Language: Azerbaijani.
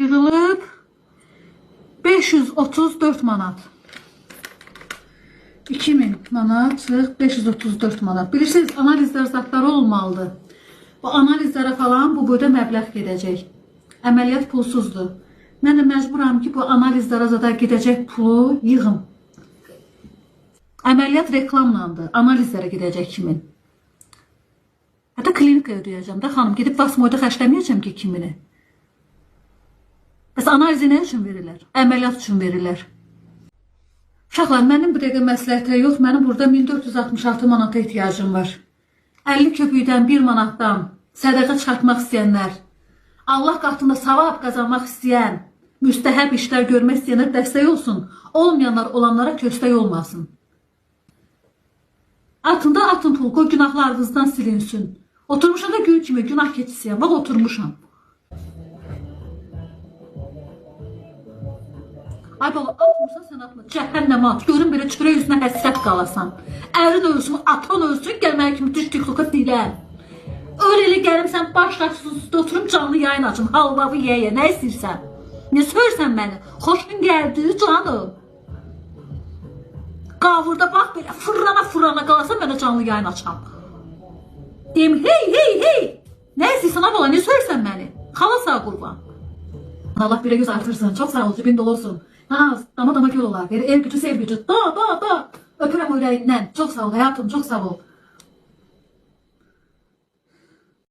Yığılıb 534 manat. 2000 manat, 534 manat. Bilirsiniz, analizlər zatları olmalıdır. Bu analizlərə falan bu boyda məbləğ gedəcək. Əməliyyat pulsuzdur. Mən də məcburam ki, bu analizlərə zada gedəcək pulu yığım. Əməliyyat reklamlandır. Analizlərə gedəcək 2000. Hətta klinikaya ödəyəcəm də xanım. Gedib Vasmoyda xərcləməyəcəm ki 2000-i. Bəs analizi nə üçün verirlər? Əməliyyat üçün verirlər. Uşaqlar, mənim bu dəqiqə məsləhətə yox, mənim burada 1466 manata ehtiyacım var. 50 köpükdən 1 manatdan sədəqə çıxartmaq istəyənlər, Allah qatında savab qazanmaq istəyən, müstəhəb işlər görmək istəyənlər dəstək olsun, olmayanlar olanlara köstək olmasın. Atında atın pul, qoy günahlarınızdan silinsin. Oturmuşam da gül kimi günah keçisiyəm, bax oturmuşam. Ay baba, atmırsan sən atma, cəhənnəmə at, görün belə çörək üzünə həsrət qalasan. Ərin ölsün, atan ölsün, gəlməyə kimi düş tikluqa dilən. Öyle elə gəlim sən başlaksız oturum canlı yayın açım, halvavı yeyə, nə istəyirsən? Ne söyürsən məni? Xoşun gəldi canım. Qavurda bax belə fırlana qalasan mən də canlı yayın açam. Deyim, hey, nə istəyirsən abla, ne söyürsən məni? Xala sağ qurban. Allah bir göz artırsın, çok sağ ol, cibin dolu olsun. Ha, dama göl olar, ev gücü, sev gücü, da. Öpürəm ürəyindən, çok sağ ol hayatım, çok sağ ol.